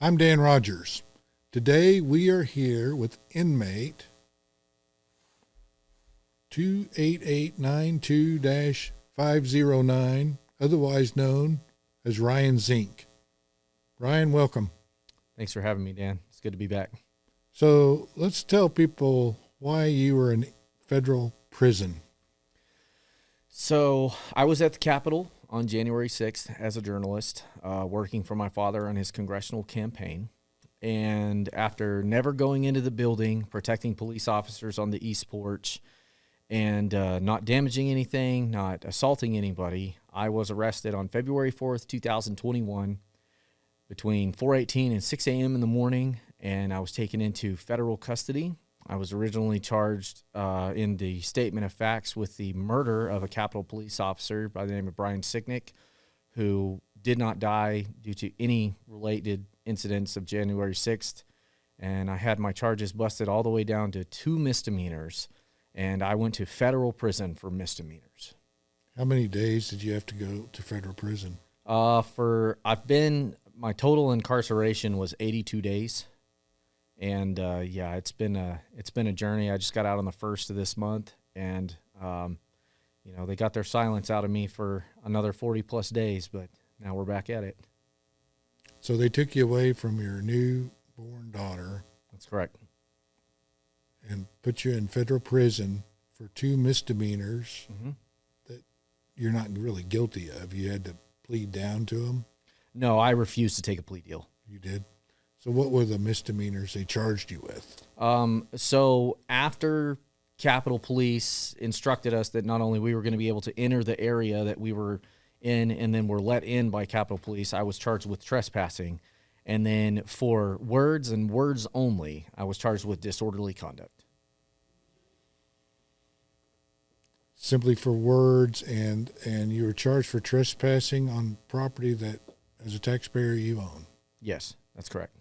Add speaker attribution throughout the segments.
Speaker 1: I'm Dan Rogers. Today we are here with inmate 28892-509, otherwise known as Ryan Zink. Ryan, welcome.
Speaker 2: Thanks for having me, Dan. It's good to be back.
Speaker 1: So let's tell people why you were in federal prison.
Speaker 2: So I was at the Capitol on January 6th as a journalist, working for my father on his congressional campaign. And after never going into the building, protecting police officers on the East Porch, and not damaging anything, not assaulting anybody, I was arrested on February 4th, 2021, between 4:18 and 6 a.m. in the morning, and I was taken into federal custody. I was originally charged in the statement of facts with the murder of a Capitol police officer by the name of Brian Sicknick, who did not die due to any related incidents of January 6th. And I had my charges busted all the way down to 2 misdemeanors, and I went to federal prison for misdemeanors.
Speaker 1: How many days did you have to go to federal prison?
Speaker 2: My total incarceration was 82 days. And it's been a journey. I just got out on the 1st of this month, and they got their silence out of me for another 40 plus days, but now we're back at it.
Speaker 1: So they took you away from your newborn daughter.
Speaker 2: That's correct.
Speaker 1: And put you in federal prison for 2 misdemeanors that you're not really guilty of. You had to plead down to them.
Speaker 2: No, I refused to take a plea deal.
Speaker 1: You did? So what were the misdemeanors they charged you with?
Speaker 2: So after Capitol Police instructed us that not only we were going to be able to enter the area that we were in and then were let in by Capitol Police, I was charged with trespassing. And then for words and words only, I was charged with disorderly conduct.
Speaker 1: Simply for words, and you were charged for trespassing on property that, as a taxpayer, you own?
Speaker 2: Yes, that's correct.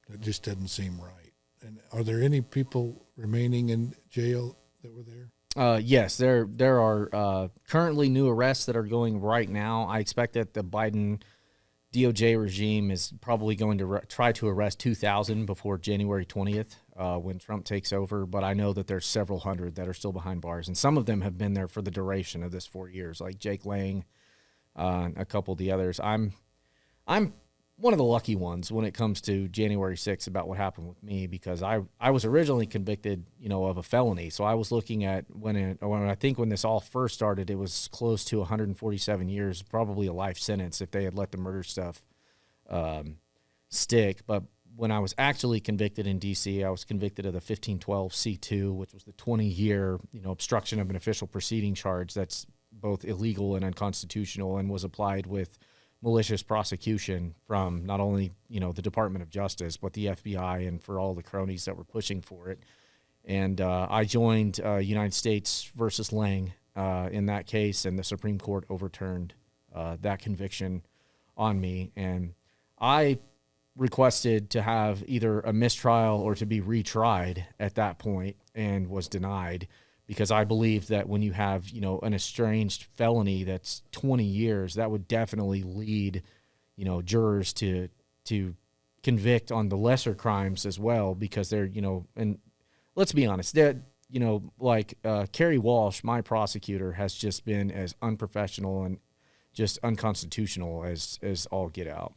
Speaker 1: That just doesn't seem right. And are there any people remaining in jail that were there?
Speaker 2: Yes, there are currently new arrests that are going right now. I expect that the Biden DOJ regime is probably going to try to arrest 2,000 before January 20th when Trump takes over. But I know that there's several hundred that are still behind bars, and some of them have been there for the duration of this 4 years, like Jake Lang, a couple of the others. I'm one of the lucky ones when it comes to January 6th about what happened with me, because I was originally convicted, of a felony. So I was looking at when this all first started, it was close to 147 years, probably a life sentence if they had let the murder stuff stick. But when I was actually convicted in D.C., I was convicted of the 1512 C2, which was the 20-year, obstruction of an official proceeding charge that's both illegal and unconstitutional, and was applied with malicious prosecution from not only, the Department of Justice, but the FBI and for all the cronies that were pushing for it. And I joined United States versus Lang in that case, and the Supreme Court overturned that conviction on me. And I requested to have either a mistrial or to be retried at that point, and was denied, because I believe that when you have, an estranged felony that's 20 years, that would definitely lead, jurors to convict on the lesser crimes as well, because they're, and let's be honest, that, Kerry Walsh, my prosecutor, has just been as unprofessional and just unconstitutional as all get out.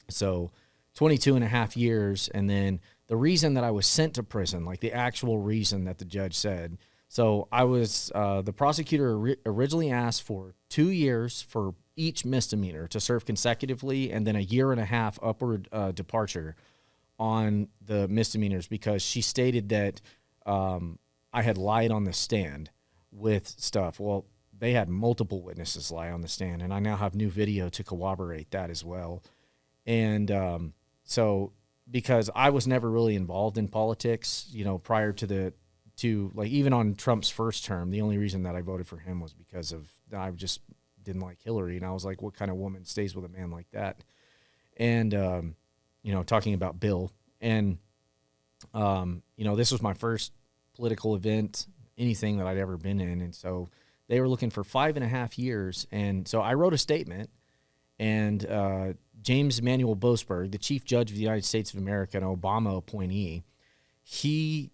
Speaker 2: So 22 and a half years. And then the reason that I was sent to prison, like the actual reason that the judge said, so I was, the prosecutor originally asked for 2 years for each misdemeanor to serve consecutively, and then a 1.5 year upward departure on the misdemeanors, because she stated that I had lied on the stand with stuff. Well, they had multiple witnesses lie on the stand, and I now have new video to corroborate that as well. And so because I was never really involved in politics, prior to even on Trump's first term, the only reason that I voted for him was because I just didn't like Hillary. And I was like, what kind of woman stays with a man like that? And, talking about Bill. And, this was my first political event, anything that I'd ever been in. And so they were looking for 5.5 years. And so I wrote a statement, And James Emanuel Boasberg, the Chief Judge of the United States of America, an Obama appointee, he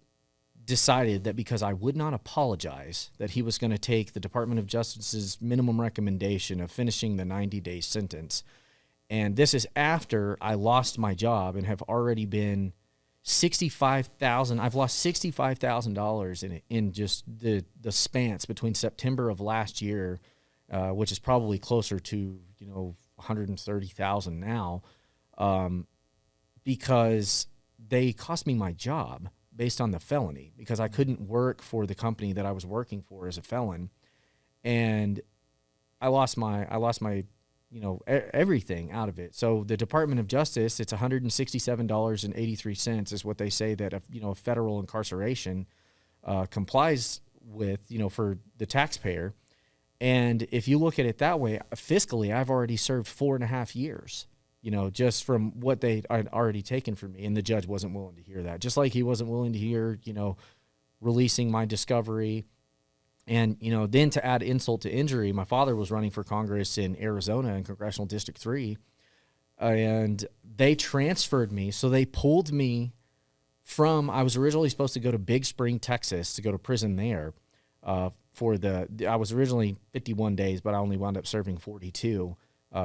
Speaker 2: decided that because I would not apologize, that he was going to take the Department of Justice's minimum recommendation of finishing the 90-day sentence. And this is after I lost my job and have already been $65,000. I've lost $65,000 in just the spans between September of last year, which is probably closer to 130,000 now, because they cost me my job based on the felony, because I couldn't work for the company that I was working for as a felon, and I lost my everything out of it. So the Department of Justice, it's $167.83 is what they say that a federal incarceration complies with, for the taxpayer. And if you look at it that way, fiscally, I've already served 4.5 years, just from what they had already taken from me. And the judge wasn't willing to hear that, just like he wasn't willing to hear, releasing my discovery. And, then to add insult to injury, my father was running for Congress in Arizona in Congressional District 3, and they transferred me. So they pulled me I was originally supposed to go to Big Spring, Texas, to go to prison there I was originally 51 days, but I only wound up serving 42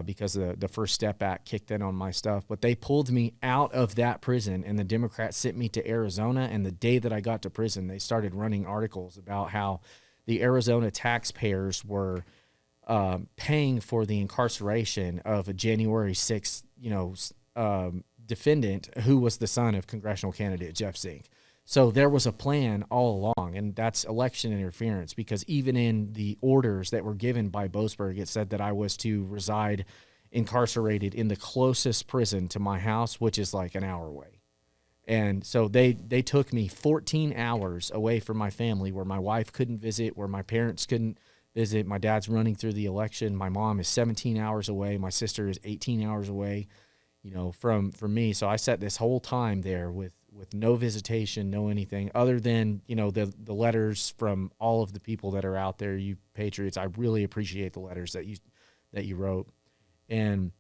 Speaker 2: because the First Step Act kicked in on my stuff. But they pulled me out of that prison, and the Democrats sent me to Arizona. And the day that I got to prison, they started running articles about how the Arizona taxpayers were paying for the incarceration of a January 6th, defendant who was the son of congressional candidate Jeff Zink. So there was a plan all along, and that's election interference, because even in the orders that were given by Boasberg, it said that I was to reside incarcerated in the closest prison to my house, which is like an hour away. And so they took me 14 hours away from my family, where my wife couldn't visit, where my parents couldn't visit. My dad's running through the election. My mom is 17 hours away. My sister is 18 hours away, from me. So I sat this whole time there with no visitation, no anything other than, the letters from all of the people that are out there, you patriots. I really appreciate the letters that you wrote. And,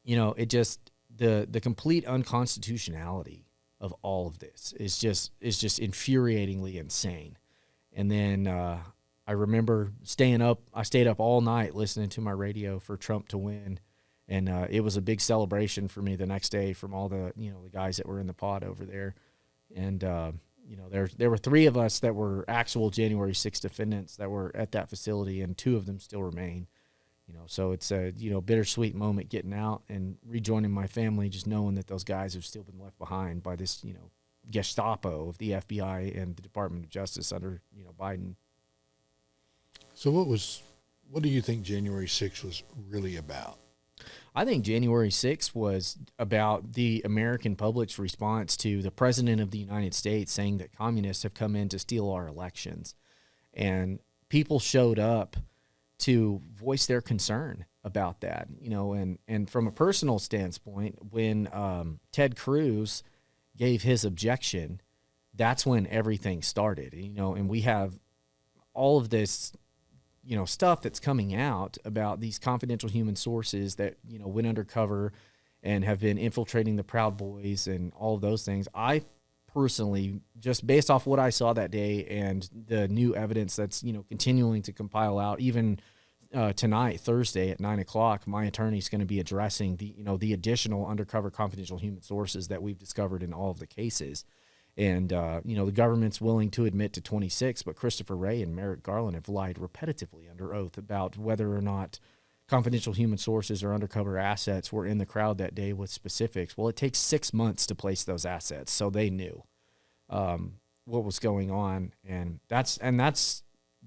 Speaker 2: it just, the complete unconstitutionality of all of this is just infuriatingly insane. And then I remember I stayed up all night listening to my radio for Trump to win. And it was a big celebration for me the next day from all the, the guys that were in the pod over there. And, there were 3 of us that were actual January 6th defendants that were at that facility, and 2 of them still remain. So it's a, bittersweet moment getting out and rejoining my family, just knowing that those guys have still been left behind by this, Gestapo of the FBI and the Department of Justice under, Biden.
Speaker 1: So what do you think January 6th was really about?
Speaker 2: I think January 6th was about the American public's response to the President of the United States saying that communists have come in to steal our elections. And people showed up to voice their concern about that, and from a personal standpoint, when Ted Cruz gave his objection, that's when everything started, and we have all of this stuff that's coming out about these confidential human sources that, went undercover and have been infiltrating the Proud Boys and all of those things. I personally, just based off what I saw that day and the new evidence that's, continuing to compile out, even tonight, Thursday at 9:00, my attorney's going to be addressing the additional undercover confidential human sources that we've discovered in all of the cases. And, the government's willing to admit to 26, but Christopher Wray and Merrick Garland have lied repetitively under oath about whether or not confidential human sources or undercover assets were in the crowd that day with specifics. Well, it takes 6 months to place those assets, so they knew what was going on, and that's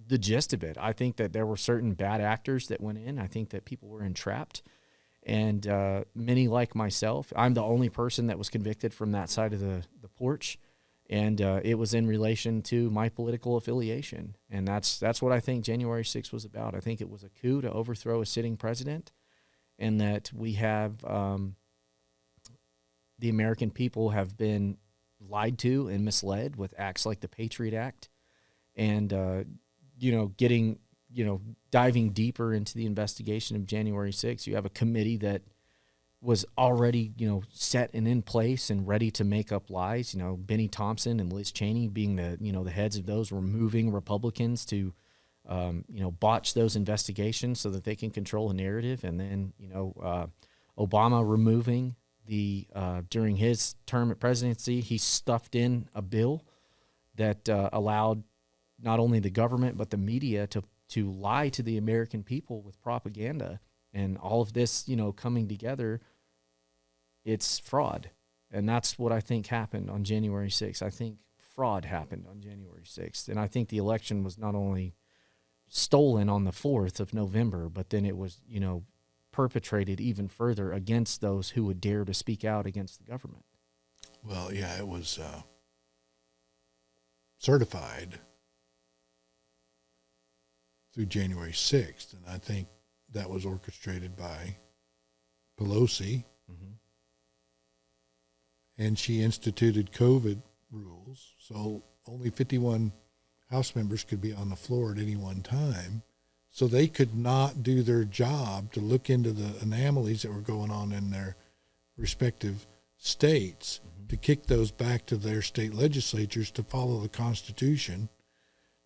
Speaker 2: the gist of it. I think that there were certain bad actors that went in. I think that people were entrapped. And many like myself, I'm the only person that was convicted from that side of the porch. And it was in relation to my political affiliation. And that's what I think January 6th was about. I think it was a coup to overthrow a sitting president, and that we have the American people have been lied to and misled with acts like the Patriot Act, and getting diving deeper into the investigation of January 6th. You have a committee that was already, set and in place and ready to make up lies. Benny Thompson and Liz Cheney being the heads of those, removing Republicans to, botch those investigations so that they can control a narrative. And then, Obama removing during his term at presidency, he stuffed in a bill that allowed not only the government but the media to lie to the American people with propaganda. And all of this, coming together, it's fraud. And that's what I think happened on January 6th. I think fraud happened on January 6th. And I think the election was not only stolen on the 4th of November, but then it was, perpetrated even further against those who would dare to speak out against the government.
Speaker 1: Well, yeah, it was certified through January 6th, and I think that was orchestrated by Pelosi. Mm-hmm. And she instituted COVID rules, so only 51 House members could be on the floor at any one time, so they could not do their job to look into the anomalies that were going on in their respective states, mm-hmm. to kick those back to their state legislatures to follow the Constitution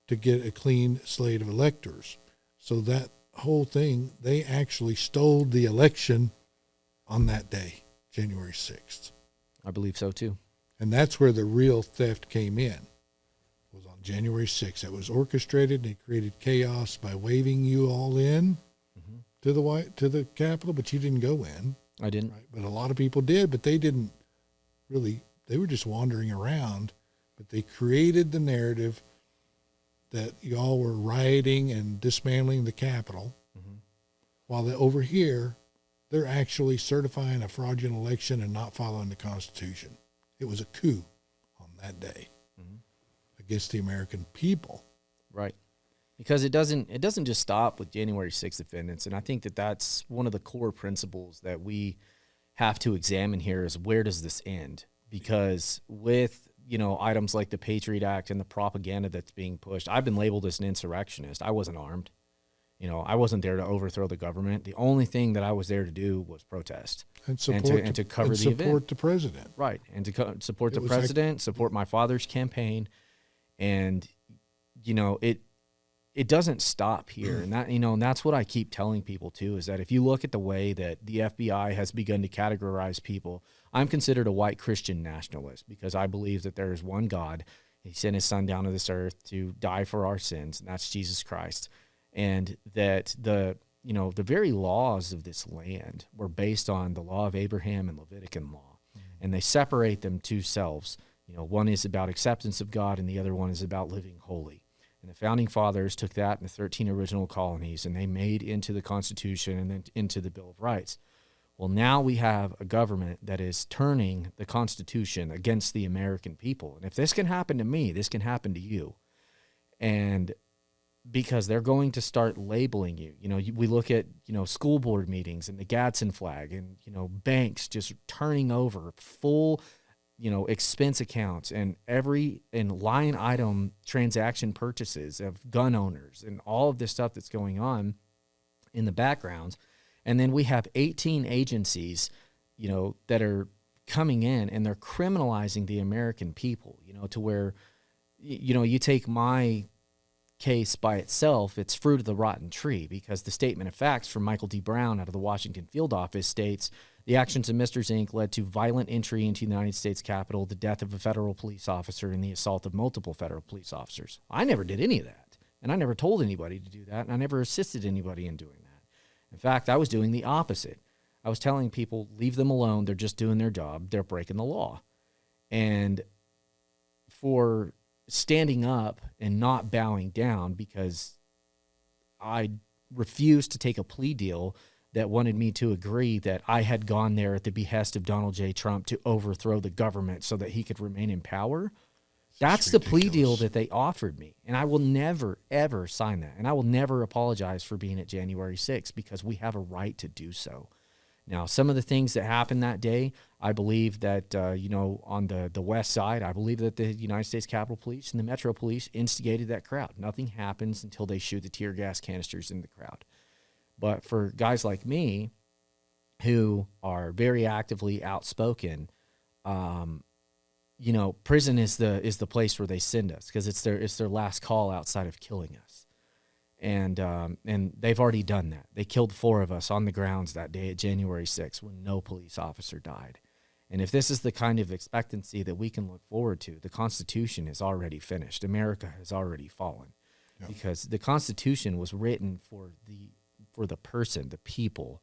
Speaker 1: to get a clean slate of electors. So that whole thing, they actually stole the election on that day, January 6th.
Speaker 2: I believe so, too.
Speaker 1: And that's where the real theft came in, was on January 6th. It was orchestrated, and it created chaos by waving you all in, mm-hmm. to the Capitol, but you didn't go in.
Speaker 2: I didn't.
Speaker 1: Right? But a lot of people did, but they didn't really, they were just wandering around, but they created the narrative that y'all were rioting and dismantling the Capitol, mm-hmm. while over here, they're actually certifying a fraudulent election and not following the Constitution. It was a coup on that day, mm-hmm. against the American people.
Speaker 2: Right. Because it doesn't just stop with January 6th defendants. And I think that that's one of the core principles that we have to examine here is, where does this end? Because with, items like the Patriot Act and the propaganda that's being pushed, I've been labeled as an insurrectionist. I wasn't armed. I wasn't there to overthrow the government. The only thing that I was there to do was protest and to cover the event.
Speaker 1: Support the president.
Speaker 2: Right, and to support the president, support my father's campaign. And, it doesn't stop here. And that, and that's what I keep telling people too, is that if you look at the way that the FBI has begun to categorize people, I'm considered a white Christian nationalist because I believe that there is one God. He sent his son down to this earth to die for our sins, and that's Jesus Christ. And that the very laws of this land were based on the law of Abraham and Levitican law. Mm-hmm. And they separate them two selves. One is about acceptance of God and the other one is about living holy. And the founding fathers took that in the 13 original colonies and they made into the Constitution and then into the Bill of Rights. Well, now we have a government that is turning the Constitution against the American people. And if this can happen to me, this can happen to you. And because they're going to start labeling you. We look at, school board meetings and the Gadsden flag and, banks just turning over full, expense accounts and line item transaction purchases of gun owners and all of this stuff that's going on in the background. And then we have 18 agencies, that are coming in and they're criminalizing the American people, to where, you take my case by itself, it's fruit of the rotten tree, because the statement of facts from Michael D. Brown out of the Washington field office states, the actions of Mr. Zink led to violent entry into the United States Capitol, the death of a federal police officer, and the assault of multiple federal police officers. I never did any of that, and I never told anybody to do that, and I never assisted anybody in doing that. In fact, I was doing the opposite. I was telling people, leave them alone, they're just doing their job, they're breaking the law. And for standing up and not bowing down, because I refused to take a plea deal that wanted me to agree that I had gone there at the behest of Donald J. Trump to overthrow the government so that he could remain in power. That's the plea deal that they offered me. And I will never, ever sign that. And I will never apologize for being at January 6th, because we have a right to do so. Now, some of the things that happened that day, I believe that, on the west side, I believe that the United States Capitol Police and the Metro Police instigated that crowd. Nothing happens until they shoot the tear gas canisters in the crowd. But for guys like me who are very actively outspoken, prison is the place where they send us, because it's their last call outside of killing us. And they've already done that. They killed 4 of us on the grounds that day at January 6th when no police officer died. And if this is the kind of expectancy that we can look forward to, the Constitution is already finished. America has already fallen. Yeah. Because the Constitution was written for the person, the people,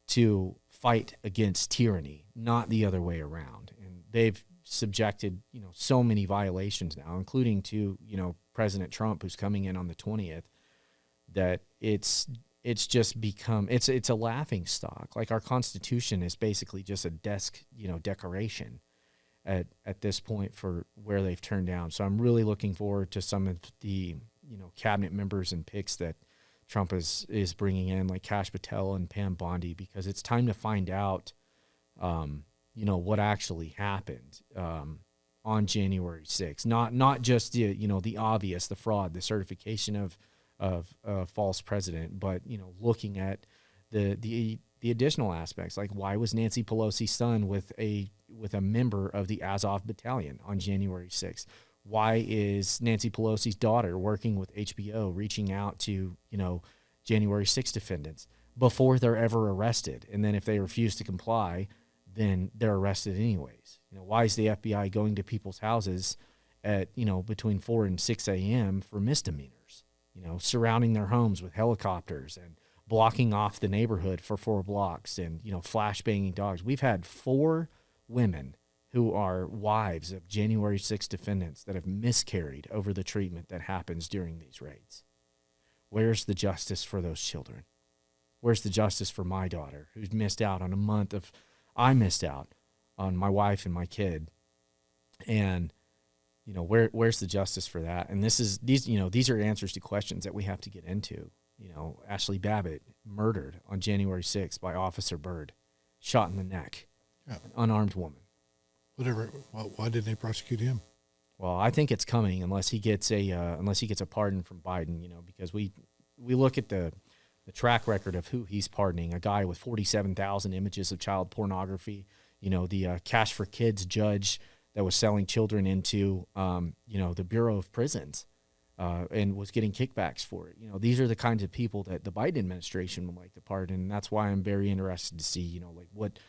Speaker 2: to fight against tyranny, not the other way around. And they've subjected, so many violations now, including to, President Trump, who's coming in on the 20th, that it's just become, it's a laughing stock. Like, our Constitution is basically just a desk, decoration at this point for where they've turned down. So I'm really looking forward to some of the, cabinet members and picks that Trump is bringing in, like Kash Patel and Pam Bondi, because it's time to find out, what actually happened on January 6th. Not just the obvious, the fraud, the certification of a false president, but looking at the additional aspects, like why was Nancy Pelosi's son with a member of the Azov battalion on January 6th? Why is Nancy Pelosi's daughter working with HBO, reaching out to January 6th defendants before they're ever arrested, and then if they refuse to comply, then they're arrested anyways? Why is the FBI going to people's houses at between 4 and 6 a.m. for misdemeanors? Surrounding their homes with helicopters and blocking off the neighborhood for 4 blocks and, flashbanging dogs. We've had 4 women who are wives of January 6 defendants that have miscarried over the treatment that happens during these raids. Where's the justice for those children? Where's the justice for my daughter, who's missed out on a month of, I missed out on my wife and my kid, and where's the justice for that? And these are answers to questions that we have to get into. Ashley Babbitt murdered on January 6th by Officer Byrd, shot in the neck, an unarmed woman.
Speaker 1: Whatever. Well, why didn't they prosecute him?
Speaker 2: Well, I think it's coming unless he gets a pardon from Biden. Because we look at the track record of who he's pardoning. A guy with 47,000 images of child pornography. The Cash for Kids judge that was selling children into, the Bureau of Prisons, and was getting kickbacks for it. These are the kinds of people that the Biden administration would like to pardon, and that's why I'm very interested to see, what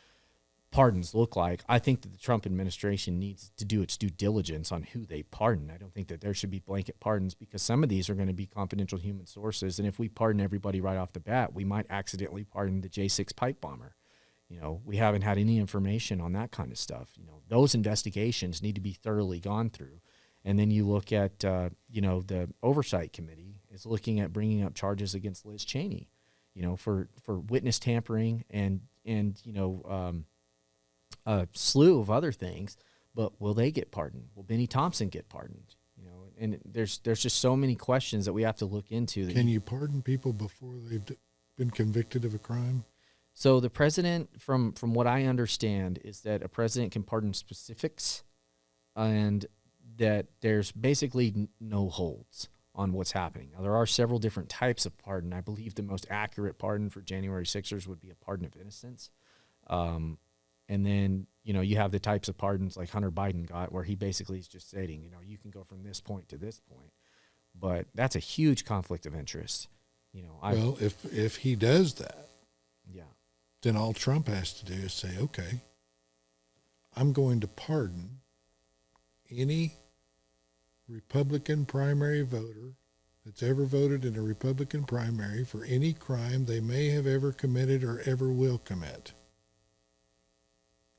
Speaker 2: pardons look like. I think that the Trump administration needs to do its due diligence on who they pardon. I don't think that there should be blanket pardons, because some of these are going to be confidential human sources, and if we pardon everybody right off the bat, we might accidentally pardon the J6 pipe bomber. We haven't had any information on that kind of stuff. Those investigations need to be thoroughly gone through. And then you look at, the Oversight Committee is looking at bringing up charges against Liz Cheney, for witness tampering and a slew of other things. But will they get pardoned? Will Benny Thompson get pardoned? And there's just so many questions that we have to look into.
Speaker 1: Can you pardon people before they've been convicted of a crime?
Speaker 2: So the president, from what I understand, is that a president can pardon specifics, and that there's basically no holds on what's happening. Now, there are several different types of pardon. I believe the most accurate pardon for January 6ers would be a pardon of innocence. And then, you have the types of pardons like Hunter Biden got, where he basically is just stating, you can go from this point to this point. But that's a huge conflict of interest.
Speaker 1: Well, if he does that,
Speaker 2: yeah,
Speaker 1: then all Trump has to do is say, okay, I'm going to pardon any Republican primary voter that's ever voted in a Republican primary for any crime they may have ever committed or ever will commit.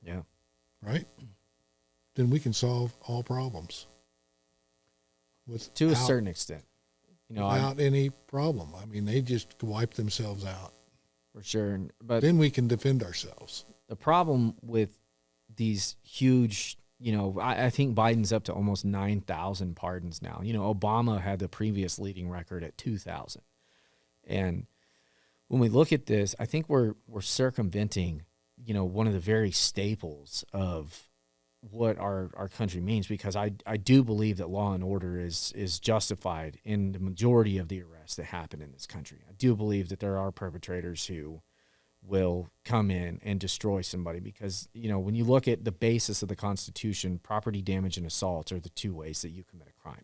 Speaker 2: Yeah.
Speaker 1: Right? Then we can solve all problems.
Speaker 2: To a certain extent.
Speaker 1: Without any problem. I mean, they just wipe themselves out.
Speaker 2: For sure. But
Speaker 1: then we can defend ourselves.
Speaker 2: The problem with these huge, I think Biden's up to almost 9,000 pardons now. Obama had the previous leading record at 2,000. And when we look at this, I think we're circumventing, one of the very staples of what our country means, because I do believe that law and order is justified in the majority of the arrests that happen in this country. I do believe that there are perpetrators who will come in and destroy somebody, because, when you look at the basis of the Constitution, property damage and assault are the two ways that you commit a crime,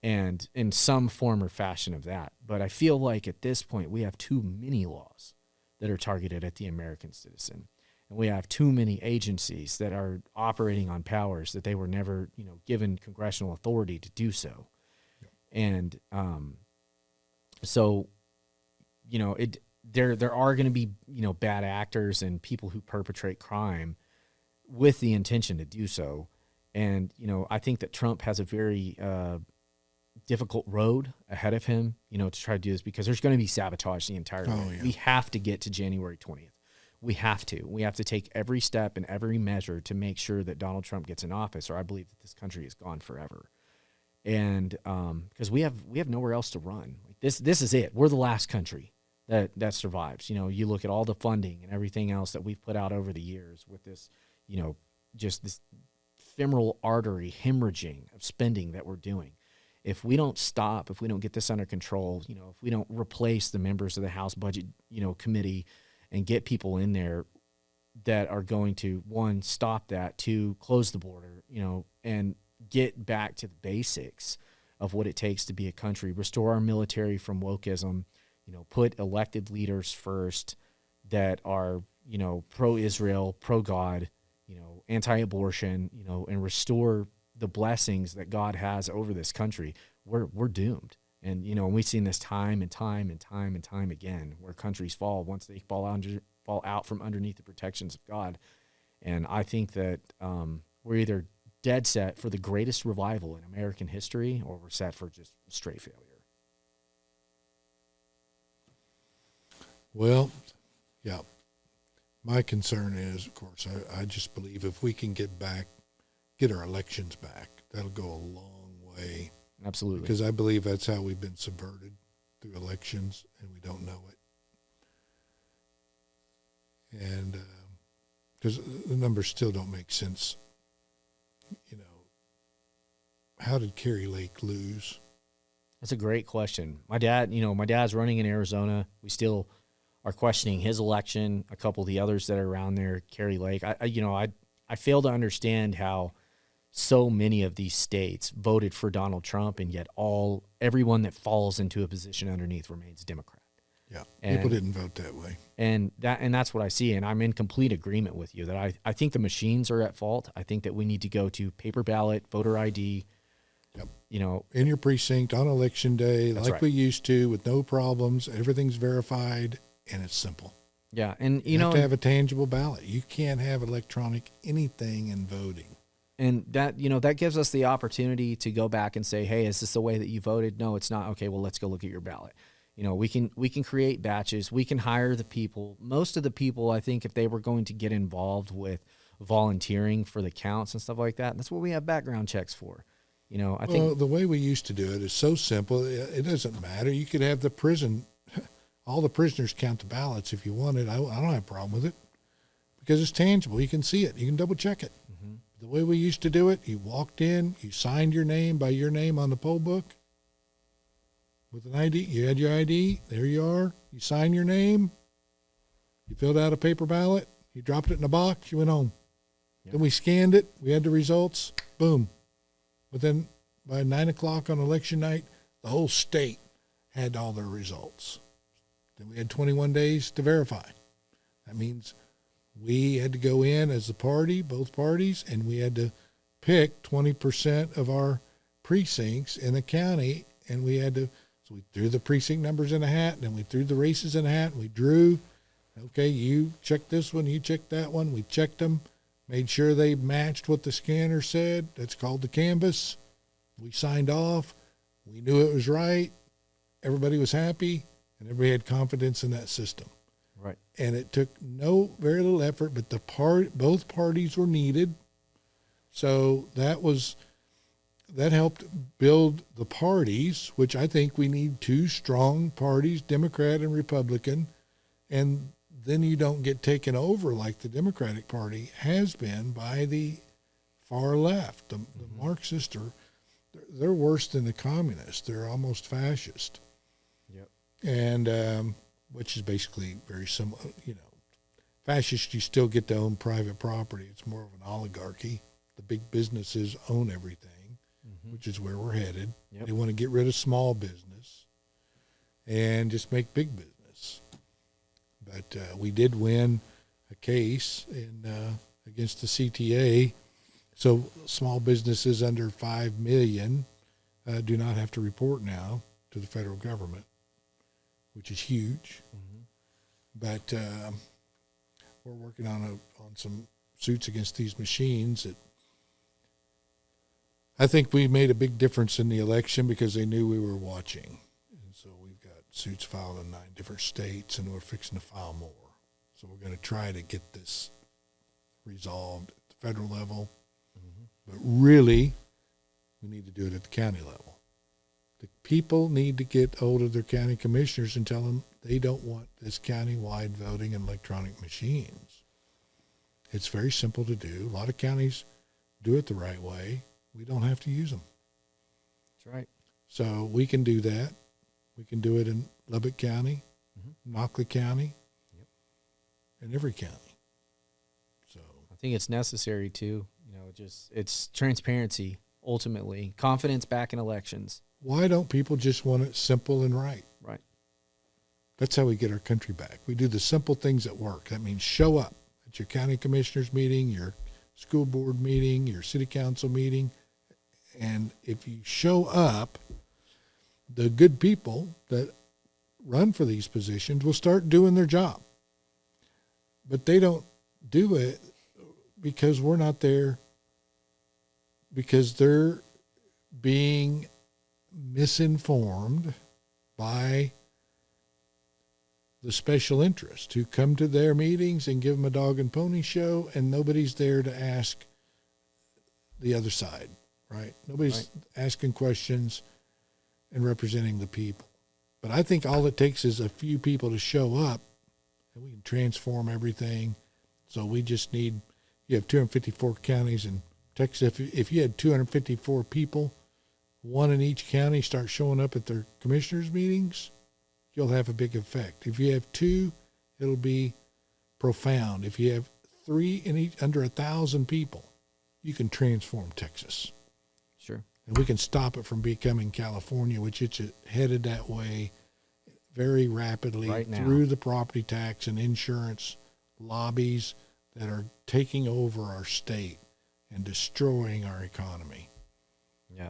Speaker 2: and in some form or fashion of that. But I feel like at this point we have too many laws that are targeted at the American citizen. And we have too many agencies that are operating on powers that they were never, given congressional authority to do so. Yep. And so, there are going to be, bad actors and people who perpetrate crime with the intention to do so. And, I think that Trump has a very difficult road ahead of him, to try to do this, because there's going to be sabotage the entire way. Yeah. We have to get to January 20th. We have to take every step and every measure to make sure that Donald Trump gets in office, or I believe that this country is gone forever. And because we have nowhere else to run. Like this is it. We're the last country that survives. You look at all the funding and everything else that we've put out over the years with this, just this femoral artery hemorrhaging of spending that we're doing. If we don't stop, if we don't get this under control, if we don't replace the members of the House Budget, Committee, and get people in there that are going to, one, stop that, two, close the border, and get back to the basics of what it takes to be a country, restore our military from wokeism, put elected leaders first that are, pro-Israel, pro-God, anti-abortion, and restore the blessings that God has over this country, we're doomed. And, we've seen this time and time and time and time again, where countries fall once they fall out from underneath the protections of God. And I think that we're either dead set for the greatest revival in American history, or we're set for just straight failure.
Speaker 1: Well, yeah. My concern is, of course, I just believe if we can get our elections back, that'll go a long way.
Speaker 2: Absolutely.
Speaker 1: Because I believe that's how we've been subverted, through elections, and we don't know it. And because the numbers still don't make sense. How did Kerry Lake lose?
Speaker 2: That's a great question. My dad's running in Arizona. We still are questioning his election, a couple of the others that are around there, Kerry Lake. I fail to understand how so many of these states voted for Donald Trump, and yet everyone that falls into a position underneath remains Democrat.
Speaker 1: Yeah, people didn't vote that way.
Speaker 2: And that's what I see, and I'm in complete agreement with you that I think the machines are at fault. I think that we need to go to paper ballot, voter ID.
Speaker 1: Yep. In your precinct on election day, like right. We used to, with no problems. Everything's verified, and it's simple.
Speaker 2: Yeah, and
Speaker 1: you have to have a tangible ballot. You can't have electronic anything in voting.
Speaker 2: And that, that gives us the opportunity to go back and say, hey, is this the way that you voted? No, it's not. Okay, well, let's go look at your ballot. We can create batches. We can hire the people. Most of the people, I think, if they were going to get involved with volunteering for the counts and stuff like that, that's what we have background checks for. I think
Speaker 1: the way we used to do it is so simple. It doesn't matter. You could have all the prisoners count the ballots if you wanted. I don't have a problem with it, because it's tangible. You can see it. You can double check it. Mm-hmm. The way we used to do it, you walked in, you signed your name by your name on the poll book with an ID. You had your ID. There you are. You signed your name. You filled out a paper ballot. You dropped it in a box. You went home. Yep. Then we scanned it. We had the results. Boom. But then by 9 o'clock on election night, the whole state had all their results. Then we had 21 days to verify. That means we had to go in as a party, both parties, and we had to pick 20% of our precincts in the county, and so we threw the precinct numbers in a hat, and then we threw the races in a hat, and we drew, okay, you check this one, you check that one. We checked them, made sure they matched what the scanner said. That's called the canvas. We signed off. We knew it was right. Everybody was happy, and everybody had confidence in that system.
Speaker 2: Right.
Speaker 1: And it took very little effort, but both parties were needed. So that was that helped build the parties, which I think we need two strong parties, Democrat and Republican, and then you don't get taken over like the Democratic Party has been by the far left. The Marxists they're worse than the communists. They're almost fascist.
Speaker 2: Yep.
Speaker 1: And which is basically very similar. Fascist, you still get to own private property. It's more of an oligarchy. The big businesses own everything, which is where we're headed.
Speaker 2: Yep.
Speaker 1: They want to get rid of small business and just make big business. But we did win a case against the CTA. So small businesses under $5 million do not have to report now to the federal government, which is huge. But we're working on some suits against these machines that I think we made a big difference in the election because they knew we were watching. And so we've got suits filed in 9 different states, and we're fixing to file more. So we're going to try to get this resolved at the federal level. But really, we need to do it at the county level. The people need to get hold of their county commissioners and tell them they don't want this county-wide voting and electronic machines. It's very simple to do. A lot of counties do it the right way. We don't have to use them.
Speaker 2: That's right.
Speaker 1: So we can do that. We can do it in Lubbock County, Knockley County, and every county. So
Speaker 2: I think it's necessary too. It's transparency, ultimately. Confidence back in elections.
Speaker 1: Why don't people just want it simple and right?
Speaker 2: Right.
Speaker 1: That's how we get our country back. We do the simple things that work. That means show up at your county commissioners meeting, your school board meeting, your city council meeting. And if you show up, the good people that run for these positions will start doing their job. But they don't do it because we're not there, because they're being misinformed by the special interest who come to their meetings and give them a dog and pony show, and nobody's there to ask the other side, right? Nobody's asking questions and representing the people. But I think all it takes is a few people to show up, and we can transform everything. So we just need, you have 254 counties in Texas. If you had 254 people, one in each county, start showing up at their commissioners' meetings, you'll have a big effect. If you have 2, it'll be profound. If you have 3 in each, under 1,000 people, you can transform Texas.
Speaker 2: Sure.
Speaker 1: And we can stop it from becoming California, which it's headed that way very rapidly
Speaker 2: right now,
Speaker 1: through the property tax and insurance lobbies that are taking over our state and destroying our economy.
Speaker 2: Yeah.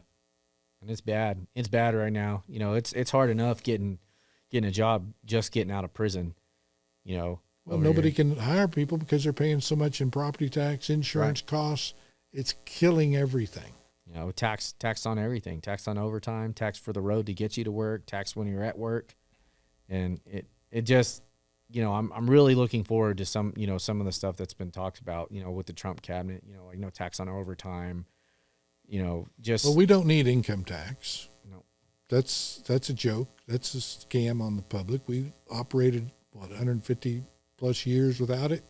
Speaker 2: And it's bad. It's bad right now. It's hard enough getting a job just getting out of prison, Well,
Speaker 1: nobody can hire people because they're paying so much in property tax, insurance costs. It's killing everything.
Speaker 2: Tax on everything, tax on overtime, tax for the road to get you to work, tax when you're at work. And it just, I'm really looking forward to some of the stuff that's been talked about, with the Trump cabinet, tax on overtime,
Speaker 1: Well, we don't need income tax.
Speaker 2: No.
Speaker 1: That's a joke. That's a scam on the public. We operated, 150 plus years without it.